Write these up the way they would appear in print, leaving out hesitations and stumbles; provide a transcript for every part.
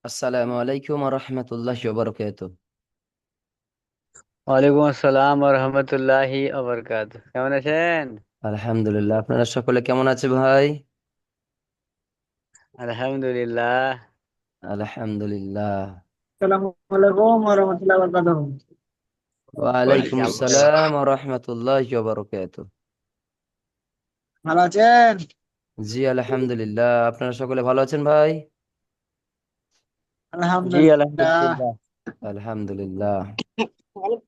আসসালামু আলাইকুম ওয়া রাহমাতুল্লাহি ওয়া বারাকাতুহু। ওয়ালাইকুম আসসালাম রহমতুল্লাহি আবরকাত। কেমন আছেন? আলহামদুলিল্লাহ, আপনারা সকলে কেমন আছে ভাই? আলহামদুলিল্লাহ। আলহামদুলিল্লাহ। আসসালামু আলাইকুম ওয়া রাহমাতুল্লাহি ওয়া বারাকাতুহু। ওয়া আলাইকুম মাশাআল্লাহ। আসসালাম ওয়া রাহমাতুল্লাহি ওয়া বারাকাতুহু। ভালো আছেন? জি আলহামদুলিল্লাহ, আপনারা সকলে ভালো আছেন ভাই? জি আলহামদুলিল্লাহ। আলহামদুলিল্লাহ। আলহামদুলিল্লাহ।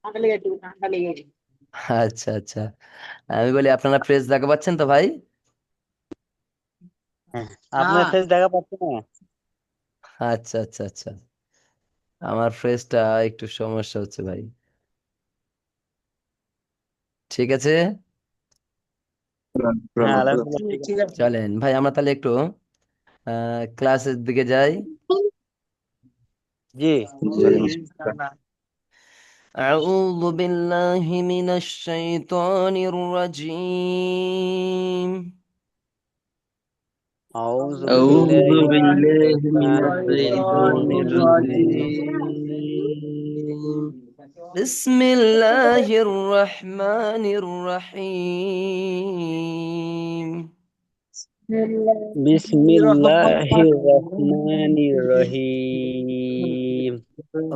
ঠান্ডা লেগেছে, ঠান্ডা লেগেছে। আচ্ছা আচ্ছা, আমি বলি আপনারা ফ্রেশ দেখা পাচ্ছেন তো ভাই? হ্যাঁ, আপনার হ্যাঁ, ফেস দেখা পাচ্ছে না। আচ্ছা আচ্ছা আচ্ছা, আমার ফ্রেশটা একটু সমস্যা হচ্ছে ভাই। ঠিক আছে, হ্যাঁ আলহামদুলিল্লাহ ঠিক ঠিক আছে। আছে। চলেন ভাই আমরা তাহলে একটু ক্লাসের দিকে যাই। জি চলেন। ইনশাআল্লাহ। أعوذ بالله من الشيطان الرجيم. আউযু أعوذ বিল্লাহি মিনাশ بالله من শাইতানির الشيطان রাজিম। الرجيم. بسم الله الرحمن الرحيم. বিসমিল্লাহির বিসমিল্লাহির রহমানির রহমানির রহিম। রহিম।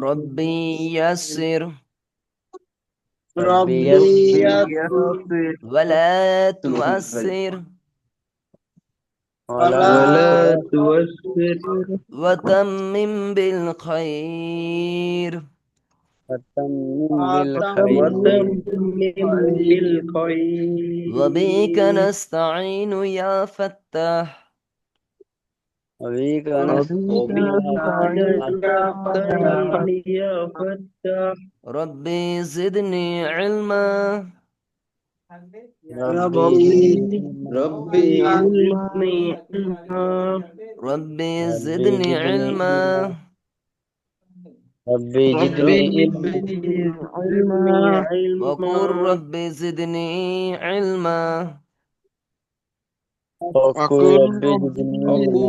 ربي يسر রব্বি রব্বি ইয়াসসির ইয়াসসির ولا تؤثر ওয়ালা ওয়ালা তুয়াসসির وتمم بالخير وتمم بالخير. وتمم وبك بالخير نستعين يا فتاح. وبك وبك نستعين يا نستعين فتاح. يا فتاح. ربي زدني علما. ربي ربي زدني زدني علما. علما. ربي ربي زدني زدني علما. علما. ربي زدني علما. علما. وقل ربي زدني علما. وقل وقل ربي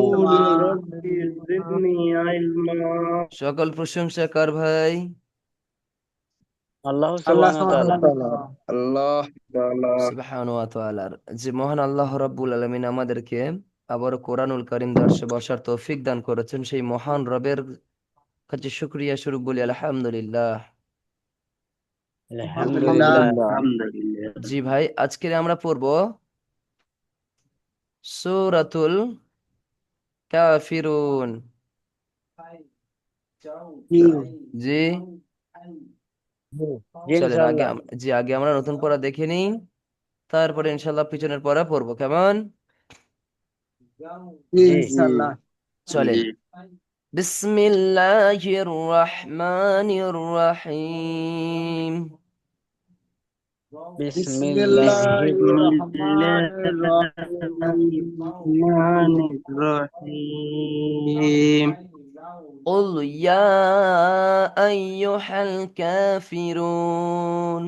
ربي زدني زدني علما. علما. সকল প্রশংসা কার ভাই? আল্লাহ আল্লাহ সুবহানাহু ওয়া তাআলা। সুবহানাহু ওয়া তাআলা। সুবহানাহু ওয়া তাআলার। যে মহান আল্লাহ রাব্বুল আলামিন আমাদেরকে আবার কোরআনুল কারীম দর্শে বসার তৌফিক দান করেছেন, সেই মহান রবের কাছে শুকরিয়া স্বরূপ বলি আলহামদুলিল্লাহ। আলহামদুলিল্লাহ। আলহামদুলিল্লাহ। জি ভাই, আজকে আমরা পড়ব সূরাতুল কাফিরুন। জি জি জি জি চলেন ইনশাআল্লাহ। আগে আমরা নতুন পড়া দেখে নিই, তারপরে ইনশাল্লাহ পিছনের পড়া পড়বো, কেমন? জি জি ইনশাআল্লাহ। চলেন। বিসমিল্লাহির রহমানির রহিম। বিসমিল্লাহির বিসমিল্লাহির রহমানির রহিম। قل يا أيها الكافرون.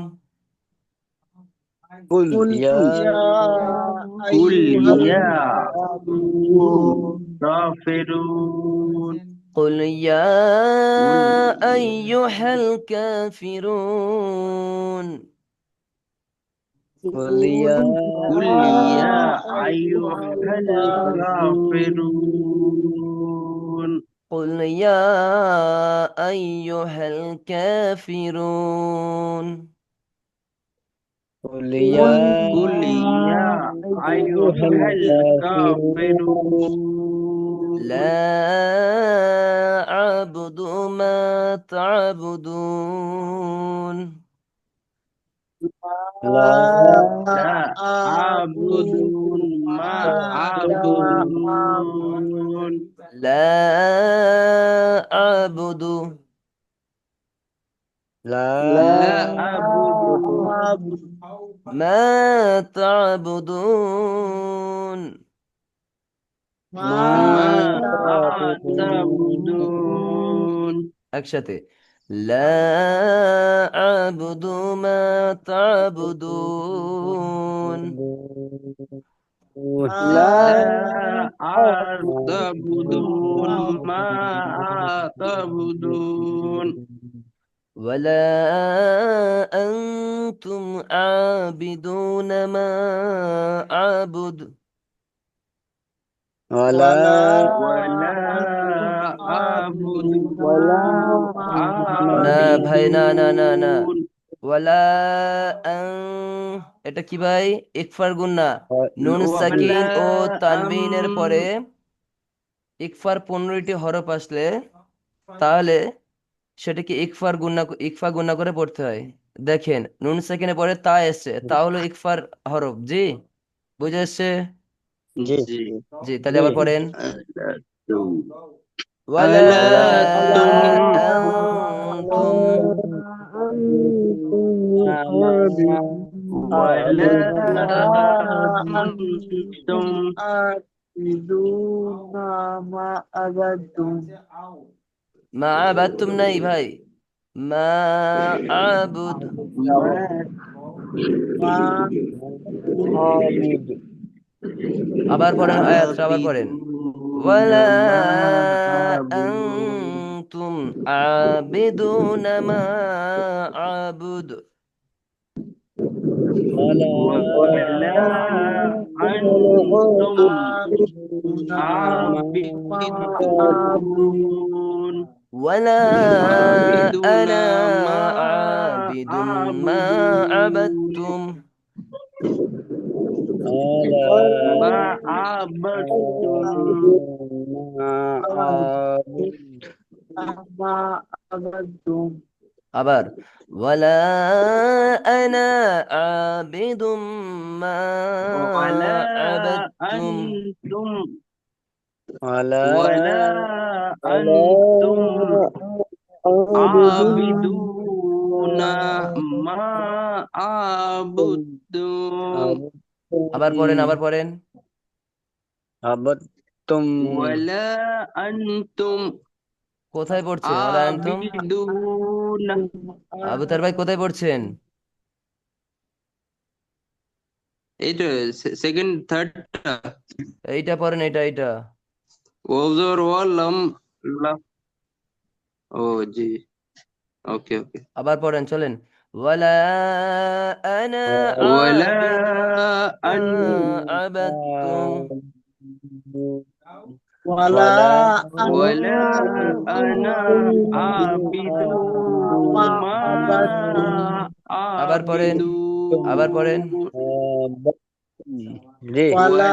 কুল قل ইয়া يا أيها الكافرون. قل يا أيها الكافرون. কুল ইয়া قل يا أيها الكافرون. قل يا أيها الكافرون. কুল ইয়া قل يا أيها আইয়ুহাল কাফিরুন. لا أعبد ما تعبدون. লা لا أعبد ما تعبدون. لا أعبد লা لا আবুদু أعبد ما تعبدون. মা ما তা'বুদুন. تعبدون. একসাথে لا أعبد ما تعبدون. لا تعبدون ما تعبدون ولا أنتم عابدون ما أعبد ولا ولا أعبد ما না ভাই, না না না না, عابدون ওয়ালা আং, এটা কি ভাই? ইকফার গুন্না, নুন সাকিন ولا ও أم তানবিনের পরে ইকফার 15টি হরফ আসলে তাহলে সেটাকে ইকফা গুন্না করে পড়তে হয়। দেখেন, নুন সাকিনের পরে তা এসছে, তা হলো ইকফার হরফ। জি, বুঝে এসছে? جي জি, তাহলে আবার পড়েন। ألستم ওয়ালা ألستم আনতুম ولا أنتم মা আবাদতুম নাই ভাই, মা আবুদ। আবার পড়েন, আয়াতটা আবার পড়েন। عابدون ওয়ালা ما عبدون আনতুম আবিদুনা মা আবুদ। ولا أنتم عابدون ولا عابدون أنا ما عابد ما عبدون عبدتم. ما عبدتم আবার ولا أنا عابد ما ولا عبدتم. أنتم ولا ولا أنتم عابدون ما عبدتم আবার পড়েন, আবার পড়েন। عبدتم ولا أنتم কোথায় পড়ছেন ওয়ালা আনতুম? عابدون আবু তার ভাই কোথায় পড়ছেন? এই তো সেকেন্ড থার্ডটা এইটা পড়েন, এইটা। ওজোর ওয়ালাম ও জি ওকে ওকে আবার পড়েন, চলেন। ওয়ালা আনা ولا আবিদুম মা أن আবাদতুম। ولا أنا عابد ما আবার পড়েন, আবার পড়েন। عابدون জি ولا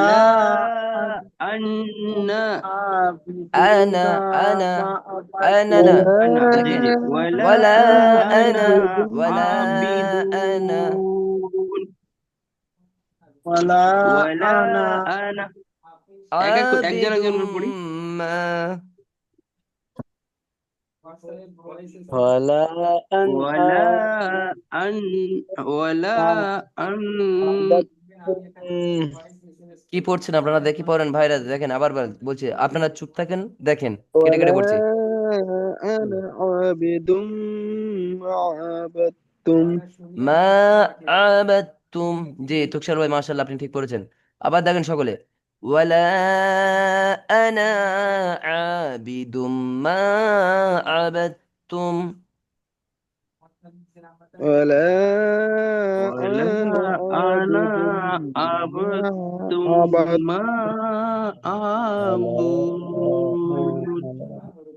أن আনা আনা আনা না, أنا جي দেখেন, جي ولا ওয়ালা আনা, أنا ওয়ালা আনা عابدون ولا أنا একজন একজন আবিদুম করে পড়ি মা। ولا أن ولا أن ولا أن কি পড়ছেন আপনারা? দেখি পড়েন ভাইরা, দেখেন আবার বলছি, আপনারা চুপ থাকেন, দেখেন কেটে ولا কেটে পড়ছি। أنا عابد ما عبدتم মা আবাদতুম। জি, তুকসার ভাই মাশাআল্লাহ, আপনি ঠিক পড়েছেন। আবার দেখেন সকলে, ওয়ালা আনা আবিদুম মা আবাদতুম। ولا ولا أنا أنا عابد ما عبدت ما عبدتم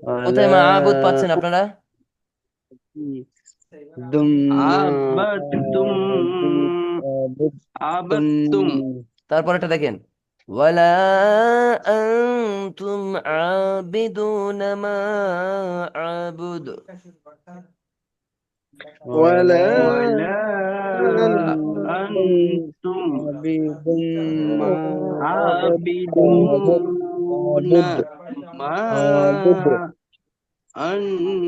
أعبد কোথায় ولا মা আবুদ পাচ্ছেন আপনারা? دم ما عبدتم عبدتم عبدتم তারপর একটা দেখেন, ওয়ালা আনতুম আবিদুনা মা আবুদ। ولا ولا أنتم أنتم عبيد ما عبدتم عابدون عبد ما عبد أنتم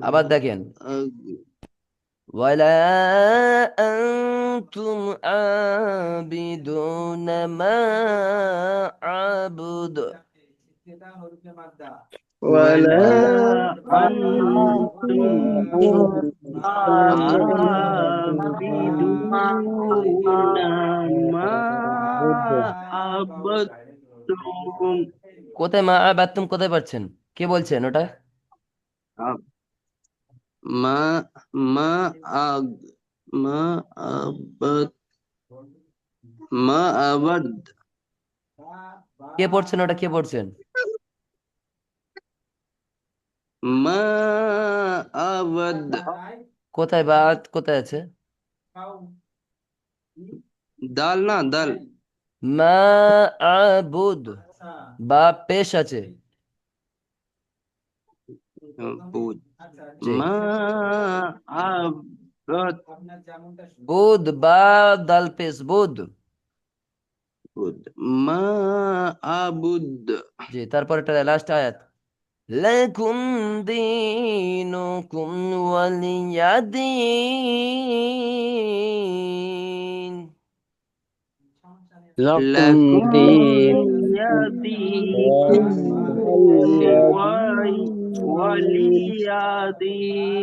আবার দেখেন, ولا أنتم عابدون ما أعبد. ولا ولا أنتم أنتم عابدون ما عبدتم কোথায় মা আবাদতুম কোথায় পাচ্ছেন? কে বলছেন ওটা? ما ما أب ما أبد ما أبد কে পড়ছেন ওটা? কে পড়ছেন? ما أبد কোথায় বাদ কোথায় আছে? দাল না দাল মা আবুদ বা পেশ আছে। বুদ জি, মা আবদ বুধ বা দাল পেশ বুধ। বুদ মা আবুদ জি, তারপর এটা লাস্ট আয়াত, লাকুম দীনুকুম ওয়ালিয়াদিন। لكم লাকুম دين ওয়ালিয়াদিকুম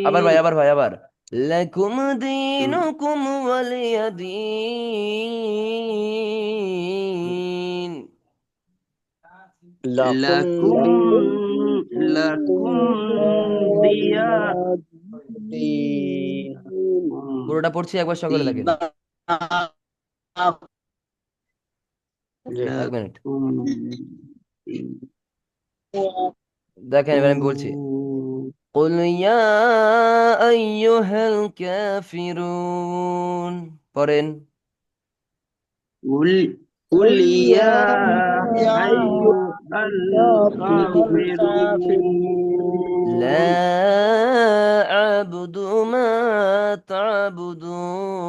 আবার ভাই, ওয়ালিয়াদিন আবার ভাই, আবার লাকুম দীনুকুম ওয়ালিয়াদিন। لكم লাকুম লাকুম দিয়া دين পুরোটা পড়ছি, একবার সকলে দেখেন। জি এক মিনিট লাকুম দেখেন, এবার আমি বলছি। قل يا أيها الكافرون পড়েন। قل قل يا أيها الكافرون لا أعبد ما تعبدون.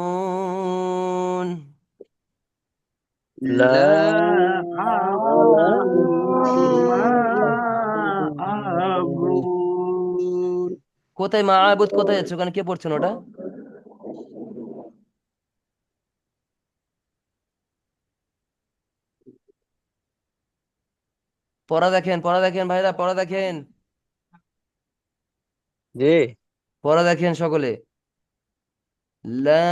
لا لا أعبد ما أعبد কোথায় মা আবুদ কোথায় আছে? ওখানে কে পড়ছেন ওটা? পড়া দেখেন, পড়া দেখেন ভাইরা, পড়া দেখেন, জি পড়া দেখেন সকলে। লা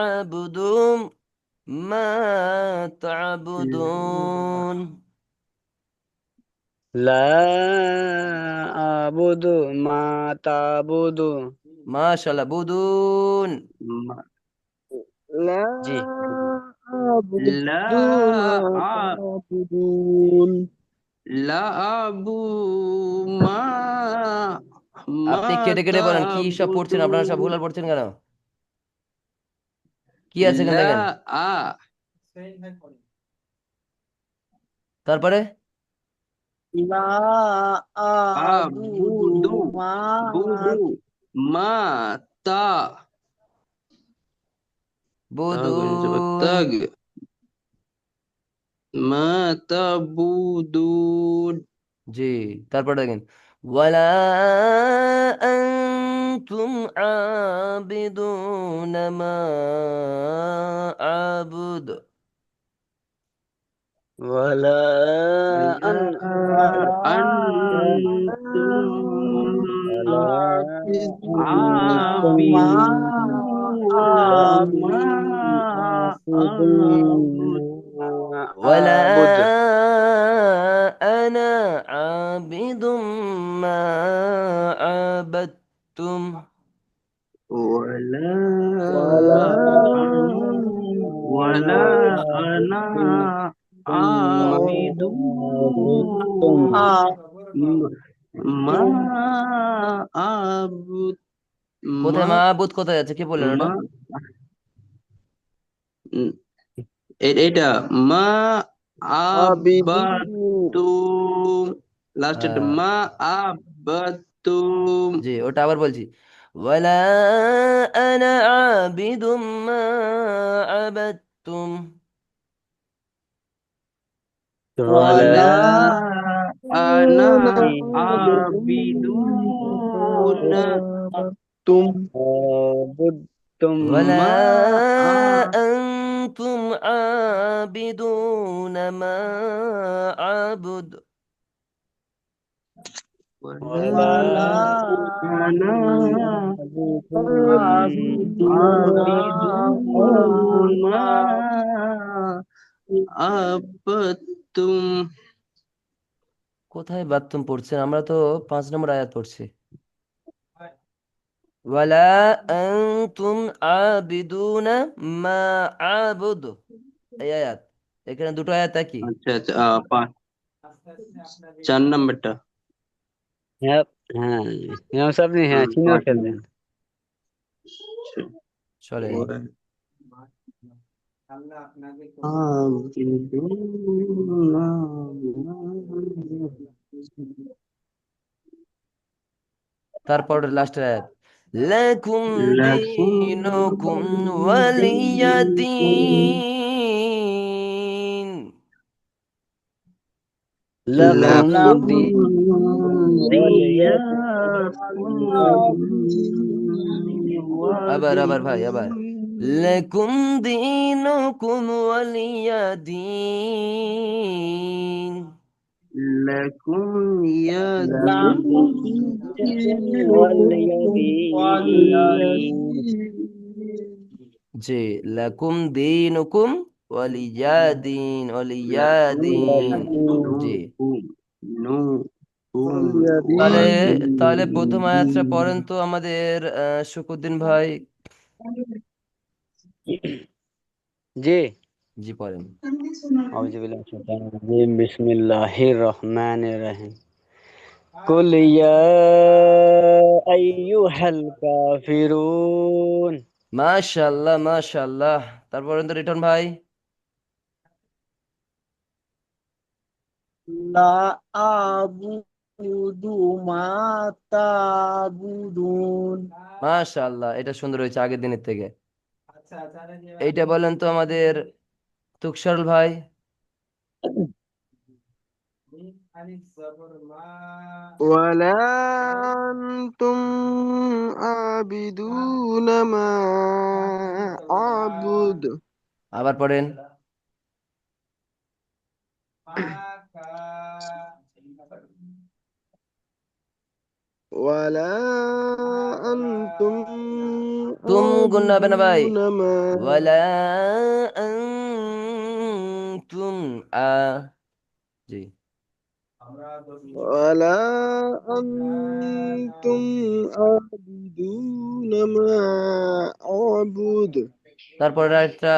আবুদু মা তা'বুদুন। لا أعبد ما تعبد মাশাআল্লাহ, বুদুন। لا জি أعبد ما تعبدون لا أعبد ما আপনি ما কেটে কেটে বলেন, কি সব পড়ছেন আপনারা? সব تعبدون ভুল পড়ছেন কেন? কি আছে এখানে لا দেখেন। তারপরে لا أعبد أعبد ما بدو ما تا বুদুন। تاج ما تعبدون জি, তারপরে দেখেন, ওয়ালা আনতুম আবিদুন মা আবুদ। ولا ولا أن أنتم ما عابدون ما أعبد ولا أعبد أنا عابد ما عبدتم. ولا ولا ولا أنا عابد ما أعبد কোথায় ما মাহবুদ কোথায় আছে? কি বললেন ওটা? ما এটা মা عابدون আবাতুম লাস্ট এটা হ্যাঁ, মা আবাতুম জি, ওটা আবার বলছি, ওয়ালা আনা আবিদুম মা আবাদতুম। ولا ওয়ালা আনা আবিদুন عابدتم ولا মা أنتم عابدون ما أعبد. ولا أنا عابد ما عبدتم কোথায় বাথরুম পড়ছেন? আমরা তো 5 নম্বর আয়াত পড়ছি। ওয়ালা আনতুম আবিদুনা মা আবুদু, এই আয়াত। এখানে দুটো আয়াত কি? अच्छा अच्छा 4 नंबरটা হ্যাঁ হ্যাঁ, ইমাম সাহেব আপনি হ্যাঁ চিনেও 5 नंबर ফেললেন। চলেন। তারপর লাস্টের আয়াত, লাকুম لكم দীনুকুম ওয়ালিয়া دينكم দীন। লাকুম لكم দিয়াকুম আবার ভাই ولي আবার, লাকুম দীনুকুম ওয়ালিয়া দীন। لكم يا লাকুম دينكم ولي ওয়ালিয়াদিন। জি, লাকুম দীনুকুম ওয়ালিয়া দীন, ওয়ালিয়া দিন। لكم জি, دينكم তাহলে তাহলে ولي প্রথম আয়াতটা পড়েন তো আমাদের শুকুদ্দিন ভাই। জি, জি পড়েন। আউযু বিল্লাহি মিনাশ শাইতানির রাজিম, বিসমিল্লাহির রহমানির রহিম। কুল ইয়া আইয়ুহাল কাফিরুন। মাশাআল্লাহ মাশাআল্লাহ। তারপর তো রিটন ভাই। লা আবুদু মা তাবুদুন। মাশাআল্লাহ, এটা সুন্দর হয়েছে আগের দিনের থেকে। এইটা বলেন তো আমাদের তুকসরল ভাই। ولا أنتم عابدون ما أعبد আবার পড়েন। ولا أنتم তুম গুন্না হবে না ভাই। عابدون ما ওয়ালা আনতুম জি। ولا أنتم عابدون ما أعبد তারপর একটা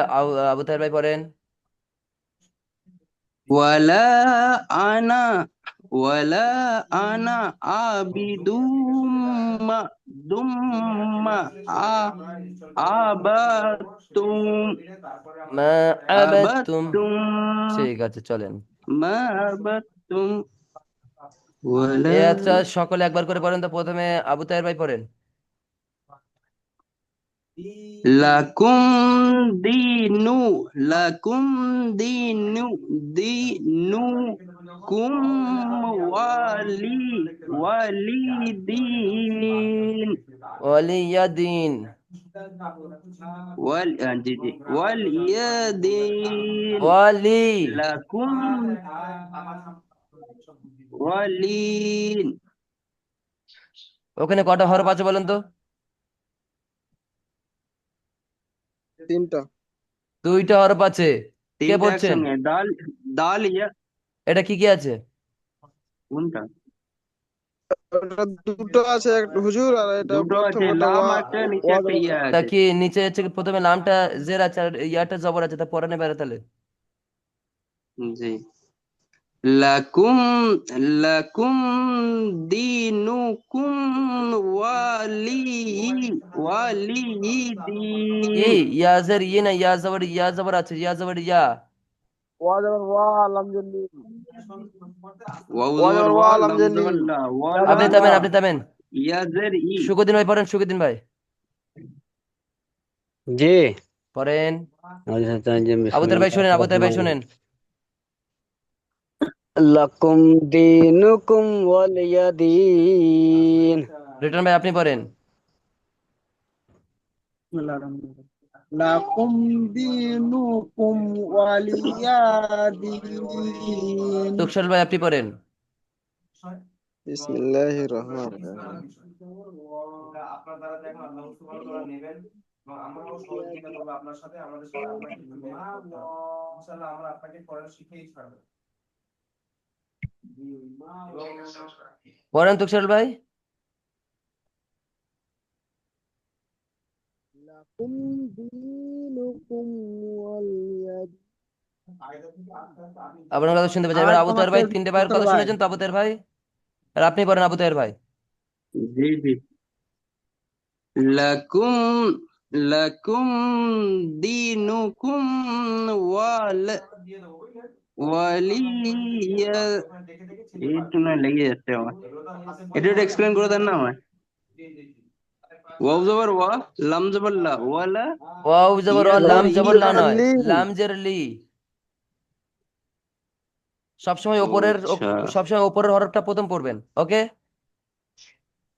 আবু তাহের ভাই পড়েন। ولا أنا عابد ما عبدتم মা আবাদতুম। ঠিক আছে চলেন। ما عبدتم এই ولا আয়াতটা সকলে একবার করে পড়েন তো। প্রথমে আবু তাহের ভাই পড়েন। لكم دينكم ولي دين ওয়ালিয়াদিন। ولي دين ওয়ালি। لكم ولي ওখানে কটা হরফ আছে বলেন তো? 3টা 2টা হরফ আছে। কে তিনটা পড়ছেন? একসঙ্গে দাল দাল ইয়া এটা কি কি আছে? কোনটা ওটা দুটো আছে হুজুর, আর এটা দুটো প্রথম আছে ওটা লাম ওয়া আছে নিচে ওয়া একটা ইয়া তা আছে কি নিচে হচ্ছে কি প্রথমে লামটা জের আছে আর ইয়াটা জবর আছে, তা পড়ানে বেড়ে তাহলে। জি লাকুম লাকুম দিনুকুম ওয়ালি ওয়ালি ই দিন ইয়া জের ই না, ইয়া জবর আছে, ইয়া জবর ইয়া। ওয়া যাবার ওয়া লাম জের ওয়াও ওয়া জবর যাবার ওয়া ওয়া লাম লাম জের জবর লা ওয়া ইয়া লাম আপনি যাবার থামেন, ইয়া। আপনি থামেন। ইয়া জের ই শুকুদ্দিন ভাই পড়েন, শুকুদ্দিন ভাই জি, পড়েন। আবু তাহের ভাই বিসমিল্লাহির শোনেন, আবু তাহের ভাই রহমানির শোনেন। রহিম। লাকুম দীনুকুম ওয়ালিয়াদিন। রিটন ভাই আপনি পড়েন। লাকুম দিনুকুম ওয়ালিয়া দিন। তুকসল ভাই আপনি পড়েন। বিসমিল্লাহির রহমানির রহিম। পড়েন তুকশাল ভাই। লাকুম দীনুকুম ওয়ালিয়া দিন। আপনার কথা শুনতে পাচ্ছি। এবার আবু তাহের ভাই তিনটে ভাইয়ের কথা ভাই শুনেছেন তো আবু তাহের ভাই? আর আপনি পড়েন আবু তাহের ভাই। জি জি। লাকুম লাকুম দিনুকুম ওয়াল ওয়ালিয়া। একটু না লেগে যাচ্ছে আমার, এটা একটু এক্সপ্লেন করে দেন না আমায়। ওয়াও জবর ওয়া, লাম জবর লা, ওয়ালা ওয়াও জবর ও, লাম জবর লা নয়, ওয়ালি লাম জের লি। সবসময় ও ওপরের আচ্ছা, সবসময় ওপরের হরফটা প্রথম পড়বেন, ওকে?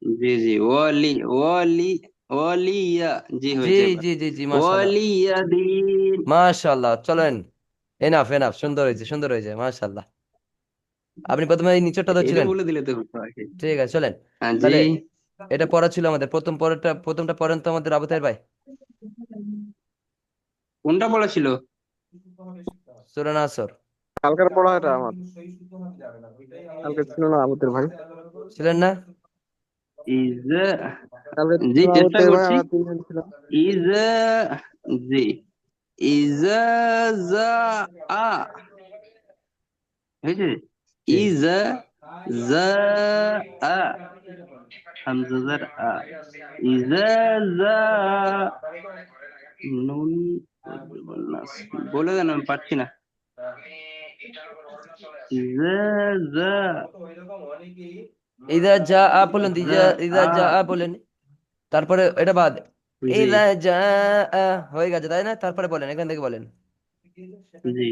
জি জি। ওয়ালি ওয়ালি ওয়ালিয়া, জি জি হয়েছে এবার। জি জি জি, মাশাআল্লাহ ওয়ালিয়া দিন। মাশাআল্লাহ। চলেন, এনাফ এনাফ, সুন্দর হয়েছে সুন্দর হয়েছে, মাশাআল্লাহ। আপনি প্রথমে এই নিচরটা এটা ধরছিলেন, বলে দিলে তো হতো আর কি। ঠিক আছে চলেন। হ্যাঁ জি। তাহলে এটা পড়া ছিল আমাদের প্রথমটা পড়েন তো আমাদের আবু তাহের ভাই। কোনটা পড়া ছিল? সূরা নাসর। কালকের পড়া এটা আমার, কালকে ছিল না আবুদের ভাই, ছিলেন না? ইজ, কালকে জি ছিল চেষ্টা আবুদের ভাই, করছি। আমরা তিনজন ছিলাম। ইজ, জি, ইজ জা আ, হয়েছে। জি ইজ জা আ, হামজা জার আ। ইজ জা নুন, বলে দেন, আমি পারছি না। ইজ জা ইদা যা আ বলেন, জা ইদা আ, যা আ বলেন, তারপরে এটা বাদ। জি ইদা যা আ হয়ে গেছে তাই না? তারপরে বলেন, এখান থেকে বলেন। জি।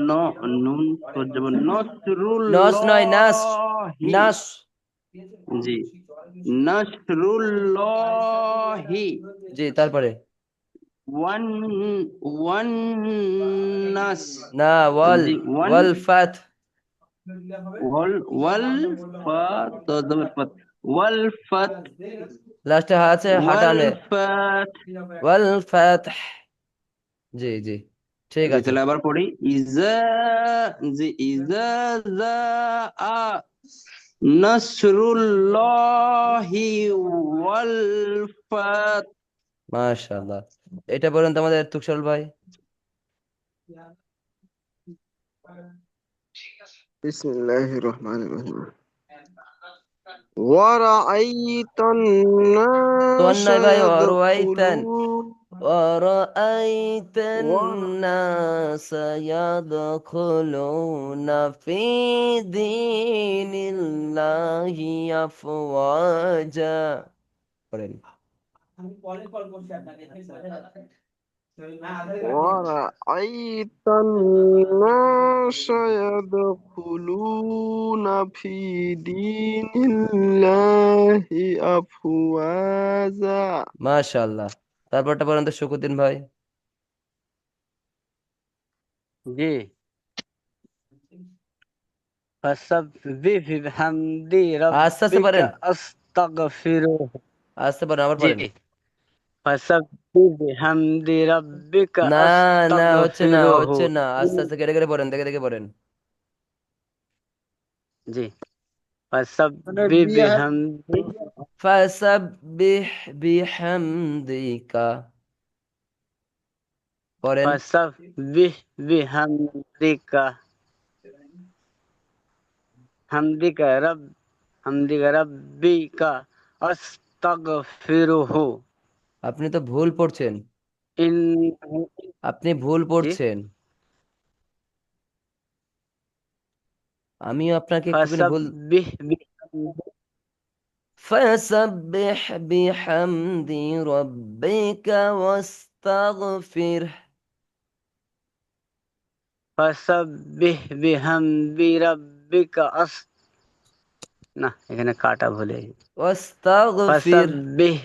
ন, নুন যাব নস নয়, নাস, নসরুল্লাহি, নাস। জি, নসরুল্লাহি। জি তারপরে ওয়ান ওয়ান নাস, না, ওয়াল, জি ওয়ান, ওয়াল ফাত। ওয়াল ওয়াল ফা, তো জবর ফাত, ওয়াল ফাত, লাস্টে আছে হাটা ওয়াল আনবে, ফাত। ওয়াল ফাত। জি জি, ঠিক জি আছে। তাহলে আবার পড়ি। ইজা, জি, ইজা জা আ নাসরুল্লাহি ওয়াল ফাত। মাশাআল্লাহ। এটা বলেন তো আমাদের তুকশাল ভাই। বিসমিল্লাহির রহমানির রহিম। ওয়ারাআইতান তো নাস অন্যায় ভাই, অরওয়াইতান, ইয়াদখুলুন ورأيت ওয়া الناس يدخلون في دين الله أفواجا করেন। ورأيت الناس يدخلون في دين الله أفواجا মাশাআল্লাহ। তারপরটা বলেন তো শকুদ্দিন ভাই। জি, فسبح بحمد আস্তে আস্তে ربك পারেন, أستغفره। আস্তে পারেন, আবার জি, পড়েন। فسبح بحمد ربك না না, হচ্ছে না أستغفره। হচ্ছে না, আস্তে আস্তে কেটে কেটে পড়েন, দেখে দেখে পড়েন। জি, মানে فسبح বিয়া بحمد ফাসাব্বিহ বিহামদিকা পড়েন। فسبح بحمدك حمدك رب حمدك ربك أستغفره আপনি তো ভুল পড়ছেন, إنه আপনি ভুল জি, পড়ছেন। আমিও আপনাকে একটুখানি ভুল। فسبح بحمد فسبح بحمد ربك واستغفره। فسبح بحمد ربك না, এখানে কাটা ভুলে গেছি। واستغفر। فسبح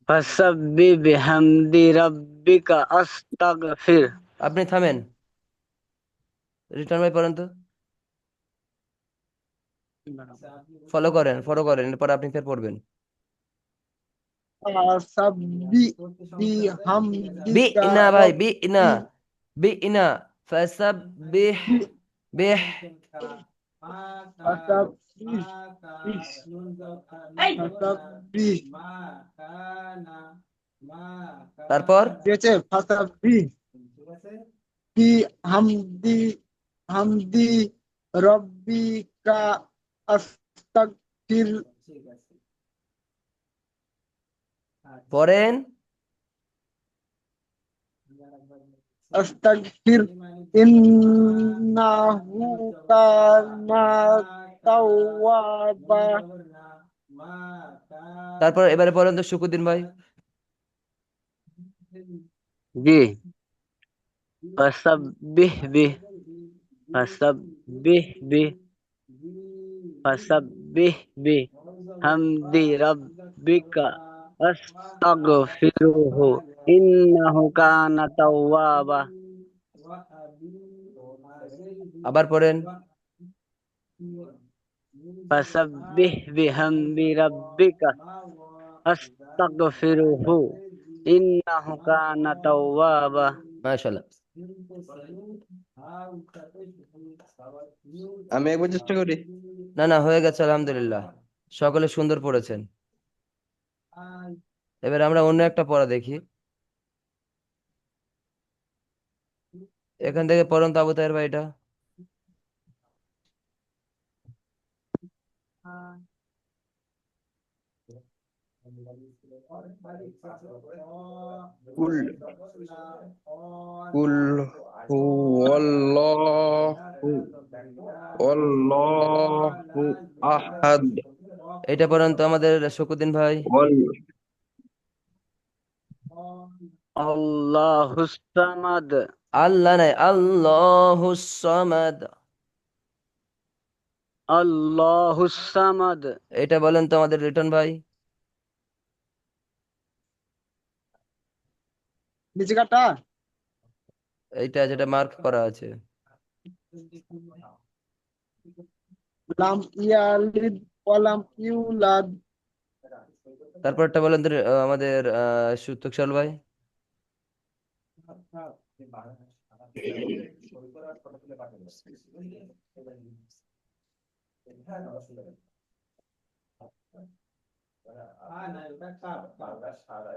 فسبح بحمد ربك أستغفر। আপনি থামেন, রিটার্ন ভাই পড়েন তো, ফলো করেন, এরপর আপনি ফের পড়বেন। ফাসাব্বি বি বিহামদিকা ইনা ভাই, বি ইনা, রব্বি বি ইনা, ফাসাব্বিহ, বিহ। ফাসাব্বি ফাসাব্বি তারপর ঠিক আছে ফাসাব্বি বিহামদি হামদি রব্বিকা আস্তাগফির পড়েন। আস্তাগফির ইন্নাহু কানা তাওয়াবা তারপর এবারে পড়েন তো শুকুদ্দিন ভাই। জি, ফাসাব্বিহ বিহ, ফাসাব্বিহ বিহ, ফাসাব্বিহ বিহ হামদি রাব্বিকা আস্তাগফিরুহু ইন্নাহু কানা তাওয়াবা। আবার পড়েন। ফাসাব্বিহ বিহামদি রাব্বিকা আস্তাগফিরুহু ইন্নাহু কানা তাওয়াবা। মাশাআল্লাহ। আমি একবার চেষ্টা করি। না না, হয়ে গেছে আলহামদুলিল্লাহ, সকলে সুন্দর পড়েছেন। এবার আমরা অন্য একটা পড়া দেখি, এখান থেকে পড়ুন তো আবু তাহের ভাই এটা। কুল কুল হুয়াল্লাহু আল্লাহু আহাদ এটা পড়ুন তো আমাদের শকুদ্দিন ভাই। ওয়াল আল্লাহুস সামাদ, আল্লাহ নাই, আল্লাহুস সামাদ। আল্লাহুস সামাদ। এটা বলেন তো আমাদের রিটন ভাই। নিচে কাটা এইটা যেটা মার্ক করা আছে। লাম ইয়ালিদ ওয়ালাম ইউলাদ তারপরটা বলেন তো আমাদের তুকশাল ভাই।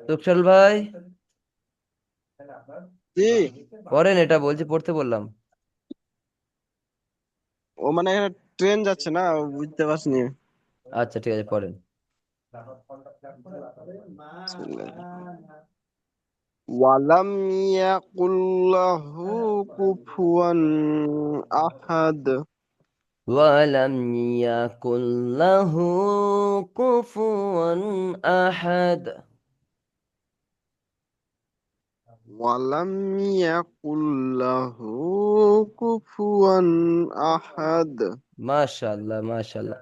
তুকশাল ভাই জি, পড়েন, এটা বলছি পড়তে বললাম। ও মানে এখানে ট্রেন যাচ্ছে না, বুঝতে পারছিনি। আচ্ছা ঠিক আছে, পড়েন। ওয়ালাম ইয়াকুল্লাহু কুফুয়ান আহাদ। ওয়ালাম ইয়াকুল লাহু কুফুয়ান আহাদ। ওয়ালাম ইয়াকুল্লাহু কুফুয়ান আহাদ। মাশাআল্লাহ মাশাআল্লাহ।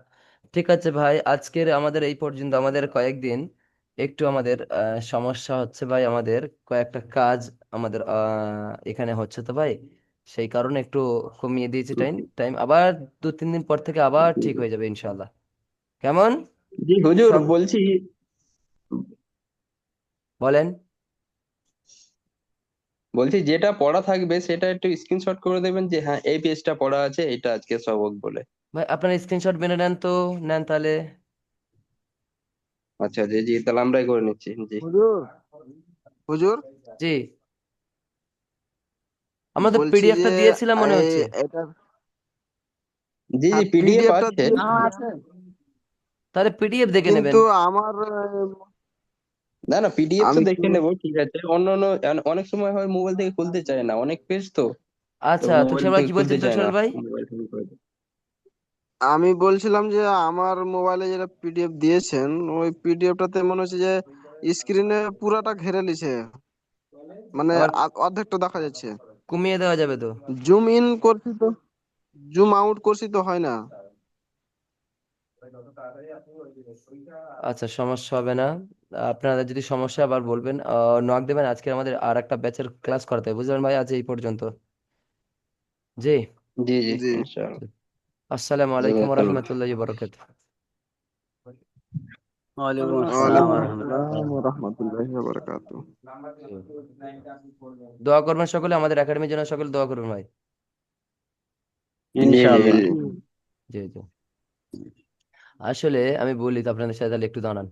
ঠিক আছে ভাই, আজকের আমাদের এই পর্যন্ত। আমাদের কয়েকদিন একটু আমাদের সমস্যা হচ্ছে ভাই, আমাদের কয়েকটা কাজ আমাদের এখানে হচ্ছে তো ভাই, সেই কারণে একটু কমিয়ে দিয়েছি টাইম টাইম। আবার 2-3 দিন পর থেকে আবার ঠিক হয়ে যাবে ইনশাআল্লাহ। কেমন? জি হুজুর সব বলছি, বলেন। যেটা পড়া থাকবে সেটা একটু স্ক্রিনশট করে দেবেন, যে হ্যাঁ এই পেজটা পড়া আছে, এটা আজকে সবক বলে। ভাই আপনার স্ক্রিনশট মেনে নেন তো, নেন তাহলে। আচ্ছা জি জি, তাহলে আমরাই করে নিচ্ছি জি। হুজুর, হুজুর জি, আমরা তো বলছি যে পিডিএফটা দিয়েছিলাম মনে হচ্ছে। এটা, জি জি, হ্যাঁ পিডিএফ পিডিএফটা আছে। দিয়েছি, আছে তাহলে পিডিএফ দেখে নেবেন। কিন্তু আমার না না, পিডিএফ তো আমি দেখে নেবো, ঠিক আছে। অন্য অন্য অনেক সময় হয় মোবাইল থেকে খুলতে চায় না, অনেক পেজ তো, তো আচ্ছা, মোবাইল তুষার ভাই থেকে কি খুলতে বলছেন চায় না, তুষার ভাই? মোবাইল থেকে করে দেয়। আমি বলছিলাম যে আমার মোবাইলে যেটা পিডিএফ দিয়েছেন, ওই পিডিএফটাতে মনে হচ্ছে যে স্ক্রিনে পুরাটা ঘেরে লিছে, মানে আবার অর্ধেকটা দেখা যাচ্ছে। কমিয়ে দেওয়া যাবে তো? জুম ইন করছি তো, জুম আউট করছি তো হয় না। আচ্ছা, সমস্যা হবে না। আপনারা যদি সমস্যা আবার বলবেন, নক দেবেন। আজকে আমাদের আর একটা ব্যাচের ক্লাস করাতে হবে, বুঝলেন ভাই? আজ এই পর্যন্ত। জি। জি জি জি। ইনশাআল্লাহ। আসসালামু আলাইকুম ওয়া রাহমাতুল্লাহি ওয়া বারাকাতুহু। ওয়ালাইকুম আসসালাম ওয়ালাইকুম ওয়া আসসালাম রাহমাতুল্লাহ। ওয়া রাহমাতুল্লাহি ওয়া বারাকাতুহু। দোয়া করবেন সকলে, আমাদের একাডেমির জন্য সকলে দোয়া করবেন ভাই। জি জি ইনশাআল্লাহ। জি। জি জি। আসলে আমি বলি তো আপনাদের সাথে, তাহলে একটু দাঁড়ান।